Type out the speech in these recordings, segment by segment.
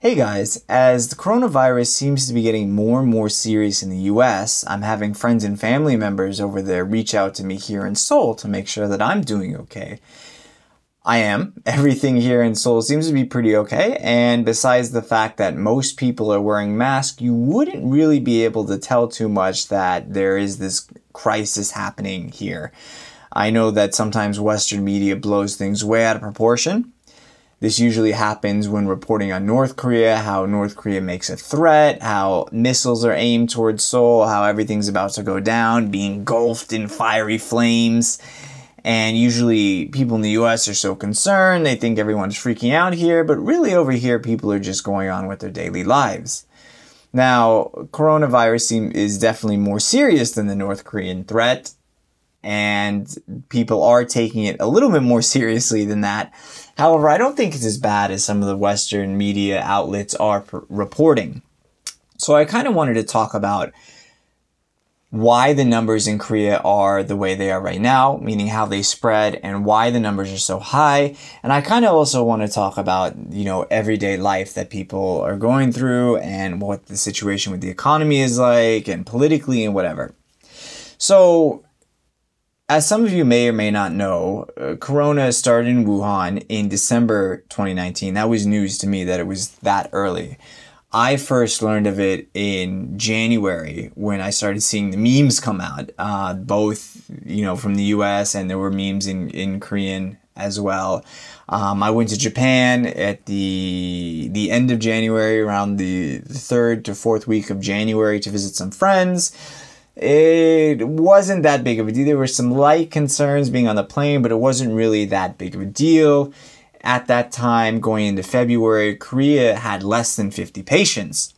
Hey guys, as the coronavirus seems to be getting more and more serious in the US, I'm having friends and family members over there reach out to me here in Seoul to make sure that I'm doing okay. I am. Everything here in Seoul seems to be pretty okay, and besides the fact that most people are wearing masks, you wouldn't really be able to tell too much that there is this crisis happening here. I know that sometimes Western media blows things way out of proportion. This usually happens when reporting on North Korea, how North Korea makes a threat, how missiles are aimed towards Seoul, how everything's about to go down, being engulfed in fiery flames. And usually people in the US are so concerned, they think everyone's freaking out here, but really over here people are just going on with their daily lives. Now, coronavirus is definitely more serious than the North Korean threat, and people are taking it a little bit more seriously than that. However, I don't think it's as bad as some of the Western media outlets are reporting. So I kind of wanted to talk about why the numbers in Korea are the way they are right now, meaning how they spread and why the numbers are so high. And I kind of also want to talk about, everyday life that people are going through and what the situation with the economy is like and politically and whatever. So, as some of you may or may not know, Corona started in Wuhan in December 2019. That was news to me that it was that early. I first learned of it in January when I started seeing the memes come out, both, from the US, and there were memes in Korean as well. I went to Japan at the end of January, around the 3rd to 4th week of January, to visit some friends. It wasn't that big of a deal. There were some light concerns being on the plane, but it wasn't really that big of a deal. At that time, going into February, Korea had less than 50 patients.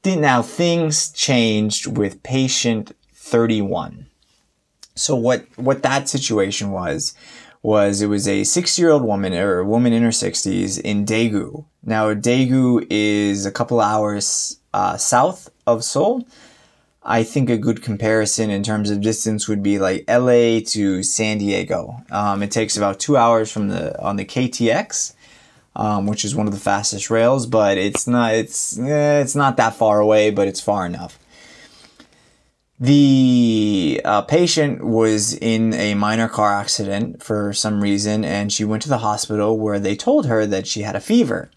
Now, things changed with patient 31. So what that situation was it was a 60-year-old woman, or a woman in her 60s, in Daegu. Now, Daegu is a couple hours south of Seoul. I think a good comparison in terms of distance would be like LA to San Diego. It takes about 2 hours on the KTX, which is one of the fastest rails, but it's not that far away, but it's far enough. The patient was in a minor car accident for some reason, and she went to the hospital where they told her that she had a fever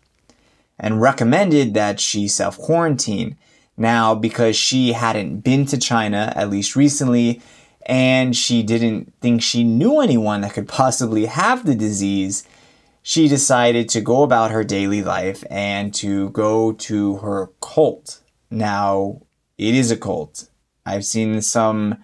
and recommended that she self-quarantine. Now, because she hadn't been to China, at least recently, and she didn't think she knew anyone that could possibly have the disease, she decided to go about her daily life and to go to her cult. Now, it is a cult. I've seen some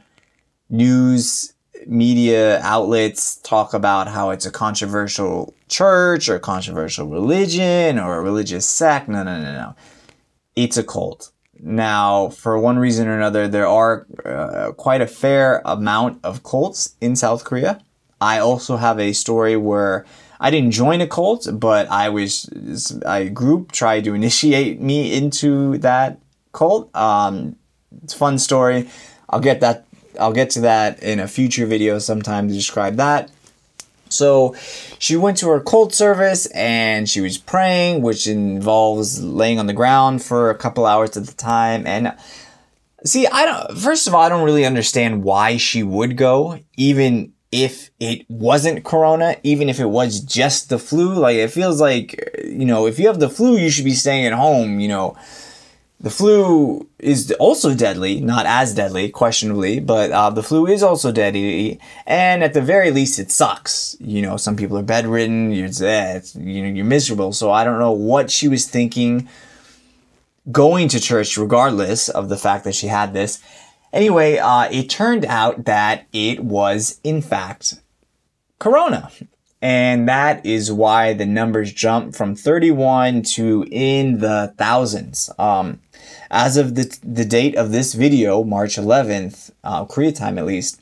news media outlets talk about how it's a controversial church or controversial religion or a religious sect. No. It's a cult. Now, for one reason or another, there are quite a fair amount of cults in South Korea. I also have a story where I didn't join a cult, but a group tried to initiate me into that cult. It's a fun story. I'll get to that in a future video sometime to describe that. So she went to her cult service and she was praying, which involves laying on the ground for a couple hours at a time. And see, first of all, I don't really understand why she would go, even if it wasn't corona, even if it was just the flu. Like, it feels like, if you have the flu, you should be staying at home. The flu is also deadly, not as deadly, questionably, but the flu is also deadly, and at the very least, it sucks. Some people are bedridden, you're miserable, so I don't know what she was thinking going to church, regardless of the fact that she had this. Anyway, it turned out that it was, in fact, corona. And that is why the numbers jumped from 31 to in the thousands. As of the date of this video, March 11th, Korea time at least,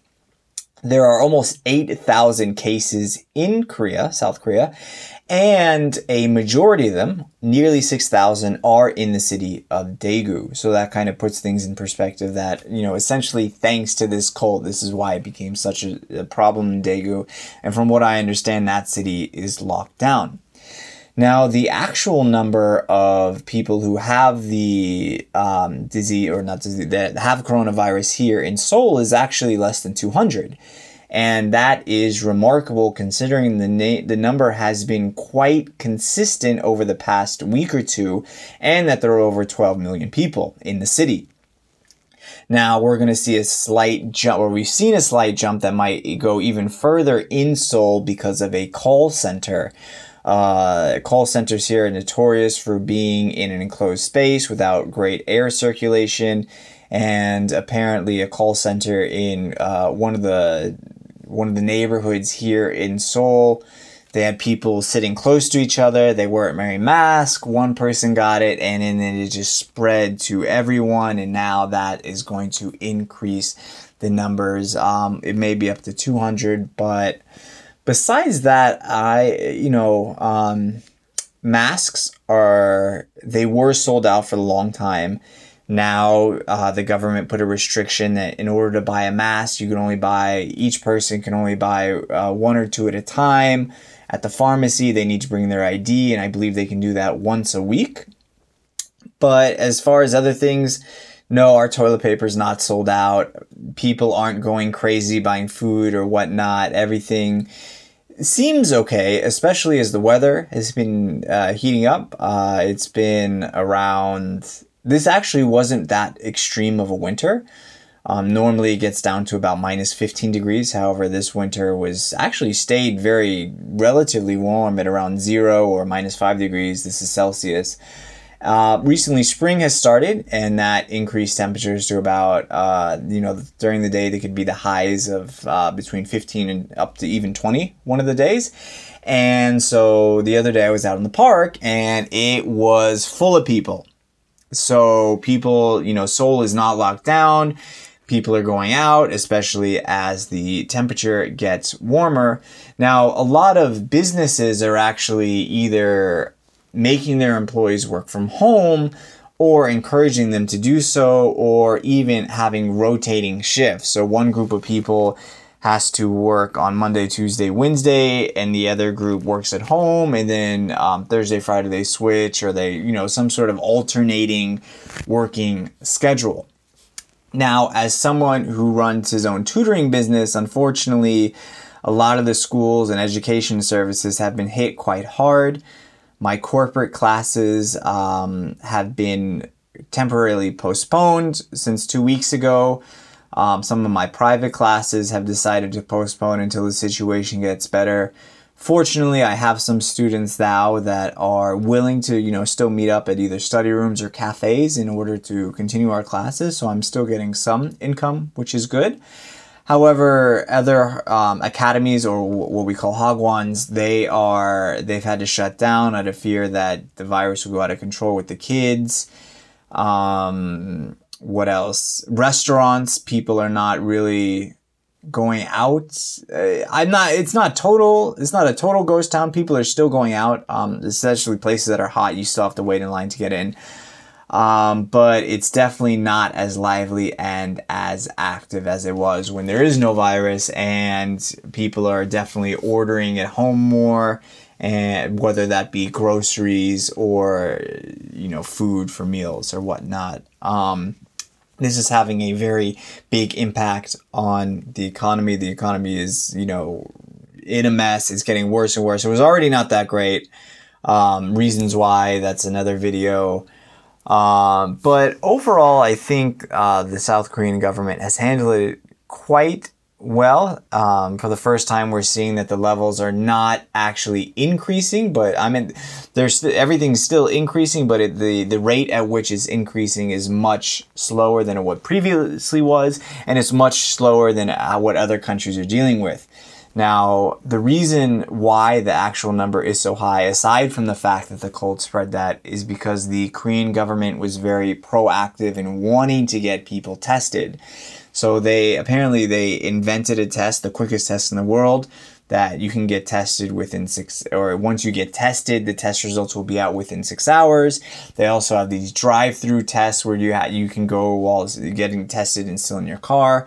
there are almost 8,000 cases in Korea, South Korea, and a majority of them, nearly 6,000, are in the city of Daegu. So that kind of puts things in perspective that, essentially thanks to this cult, this is why it became such a problem in Daegu. And from what I understand, that city is locked down. Now, the actual number of people who have the disease, or not disease, that have coronavirus here in Seoul is actually less than 200. And that is remarkable considering the number has been quite consistent over the past week or two, and that there are over 12 million people in the city. Now, we're going to see a slight jump, or we've seen a slight jump that might go even further in Seoul because of a call center. Call centers here are notorious for being in an enclosed space without great air circulation, and apparently a call center in one of the neighborhoods here in Seoul, they had people sitting close to each other. They weren't wearing masks. One person got it, and then it just spread to everyone. And now that is going to increase the numbers. It may be up to 200, but besides that, masks they were sold out for a long time. Now, the government put a restriction that in order to buy a mask, each person can only buy one or two at a time. At the pharmacy, they need to bring their ID, and I believe they can do that once a week. But as far as other things, no, our toilet paper is not sold out. People aren't going crazy buying food or whatnot. Everything seems okay, especially as the weather has been heating up. It's been around... This actually wasn't that extreme of a winter. Normally it gets down to about minus 15 degrees. However, this winter stayed very relatively warm at around 0 or minus 5 degrees. This is Celsius. Recently, spring has started, and that increased temperatures to about, during the day, they could be the highs of between 15 and up to even 20 one of the days. And so the other day I was out in the park, and it was full of people. So people, Seoul is not locked down. People are going out, especially as the temperature gets warmer. Now, a lot of businesses are actually either making their employees work from home or encouraging them to do so, or even having rotating shifts. So one group of people has to work on Monday, Tuesday, Wednesday, and the other group works at home, and then Thursday, Friday they switch, or they, some sort of alternating working schedule. Now, as someone who runs his own tutoring business, unfortunately, a lot of the schools and education services have been hit quite hard. My corporate classes have been temporarily postponed since 2 weeks ago. Some of my private classes have decided to postpone until the situation gets better. Fortunately, I have some students now that are willing to, still meet up at either study rooms or cafes in order to continue our classes. So I'm still getting some income, which is good. However, other academies, or what we call hagwons, they've had to shut down out of fear that the virus will go out of control with the kids. What else? Restaurants, people are not really going out. It's not a total ghost town. People are still going out, especially places that are hot. You still have to wait in line to get in. But it's definitely not as lively and as active as it was when there is no virus, and people are definitely ordering at home more, and whether that be groceries or, food for meals or whatnot. This is having a very big impact on the economy. The economy is, in a mess. It's getting worse and worse. It was already not that great. Reasons why, that's another video. But overall, I think the South Korean government has handled it quite well. For the first time, we're seeing that the levels are not actually increasing, but everything's still increasing, but the rate at which it's increasing is much slower than what previously was, and it's much slower than what other countries are dealing with. Now, the reason why the actual number is so high, aside from the fact that the cold spread that, is because the Korean government was very proactive in wanting to get people tested. So they invented a test, the quickest test in the world, that you can get tested within once you get tested, the test results will be out within 6 hours. They also have these drive-through tests where you can go while getting tested and still in your car.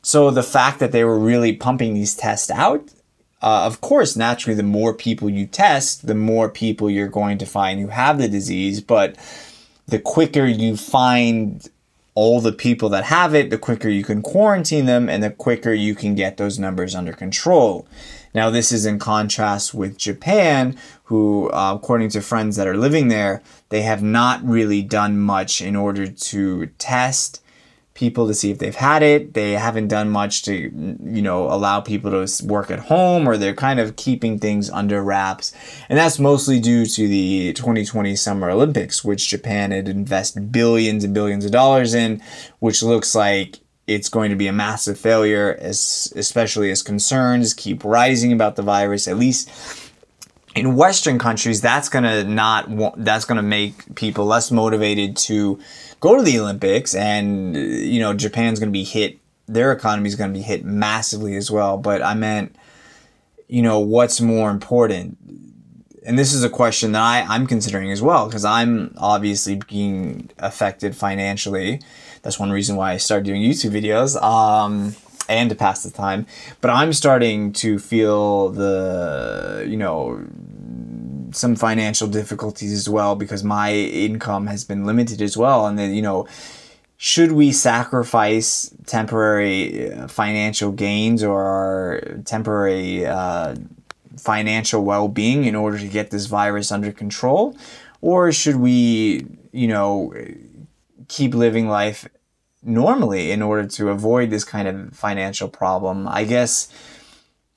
So the fact that they were really pumping these tests out Of course, naturally, the more people you test, the more people you're going to find who have the disease. But the quicker you find all the people that have it, the quicker you can quarantine them, and the quicker you can get those numbers under control. Now, this is in contrast with Japan, who, according to friends that are living there, they have not really done much in order to test people to see if they've had it. They haven't done much to, you know, allow people to work at home, or they're kind of keeping things under wraps. And that's mostly due to the 2020 Summer Olympics, which Japan had invested billions and billions of dollars in, which looks like it's going to be a massive failure, especially as concerns keep rising about the virus. At least in Western countries, that's gonna make people less motivated to go to the Olympics, and you know, Japan's gonna be hit. Their economy is gonna be hit massively as well. But I meant, you know, what's more important? And this is a question that I'm considering as well, because I'm obviously being affected financially. That's one reason why I started doing YouTube videos, and to pass the time. But I'm starting to feel some financial difficulties as well, because my income has been limited as well. And then, you know, should we sacrifice temporary financial gains or our temporary financial well-being in order to get this virus under control? Or should we, you know, keep living life normally in order to avoid this kind of financial problem? I guess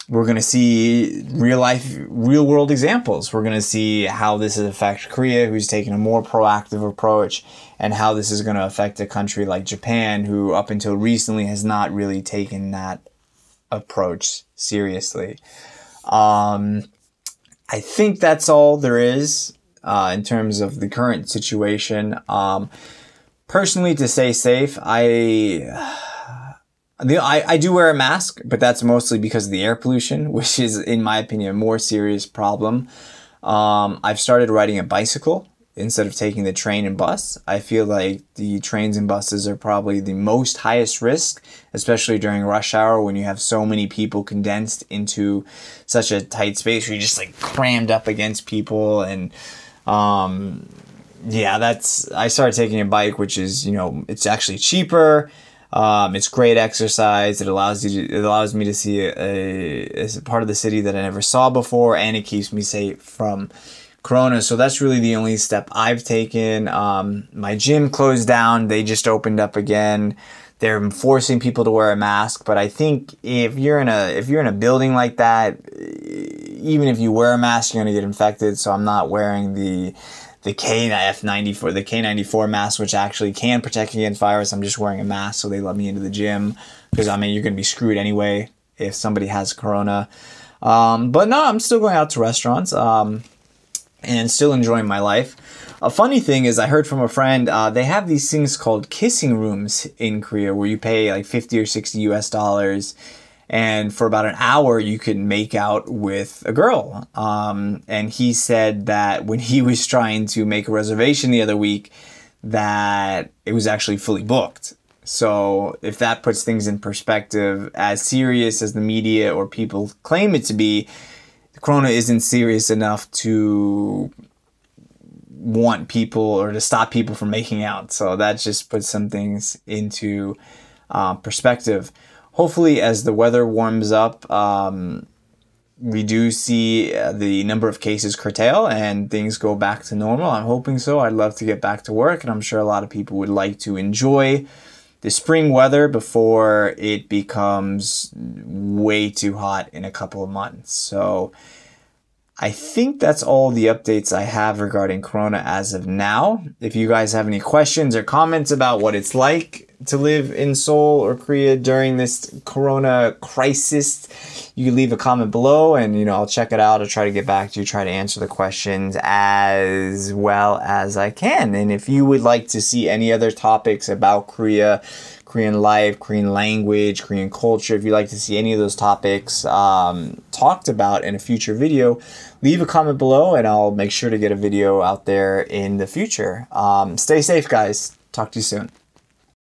we're going to see real world examples. We're going to see how this has affected Korea, who's taken a more proactive approach, and how this is going to affect a country like Japan, who up until recently has not really taken that approach seriously. I think that's all there is in terms of the current situation. Personally, to stay safe, I do wear a mask, but that's mostly because of the air pollution, which is, in my opinion, a more serious problem. I've started riding a bicycle instead of taking the train and bus. I feel like the trains and buses are probably the most highest risk, especially during rush hour when you have so many people condensed into such a tight space where you're just like crammed up against people. And yeah, I started taking a bike, which is, you know, it's actually cheaper. It's great exercise. It allows me to see a part of the city that I never saw before, and it keeps me safe from Corona. So that's really the only step I've taken. My gym closed down. They just opened up again. They're forcing people to wear a mask, but I think if you're in a building like that, even if you wear a mask, you're gonna get infected. So I'm not wearing the K94 mask, which actually can protect against virus. I'm just wearing a mask so they let me into the gym, because I mean, you're gonna be screwed anyway if somebody has Corona. But no, I'm still going out to restaurants and still enjoying my life. A funny thing is, I heard from a friend, they have these things called kissing rooms in Korea, where you pay like 50 or 60 US dollars, and for about an hour you can make out with a girl. And he said that when he was trying to make a reservation the other week, that it was actually fully booked. So if that puts things in perspective, as serious as the media or people claim it to be, the Corona isn't serious enough to want people or to stop people from making out. So that just puts some things into perspective. Hopefully, as the weather warms up, we do see the number of cases curtail and things go back to normal. I'm hoping so. I'd love to get back to work, and I'm sure a lot of people would like to enjoy the spring weather before it becomes way too hot in a couple of months. So I think that's all the updates I have regarding Corona as of now. If you guys have any questions or comments about what it's like to live in Seoul or Korea during this Corona crisis, you can leave a comment below, and I'll check it out. I'll try to get back to you, try to answer the questions as well as I can. And if you would like to see any other topics about Korea, Korean life, Korean language, Korean culture, if you'd like to see any of those topics talked about in a future video, leave a comment below and I'll make sure to get a video out there in the future. Stay safe, guys. Talk to you soon.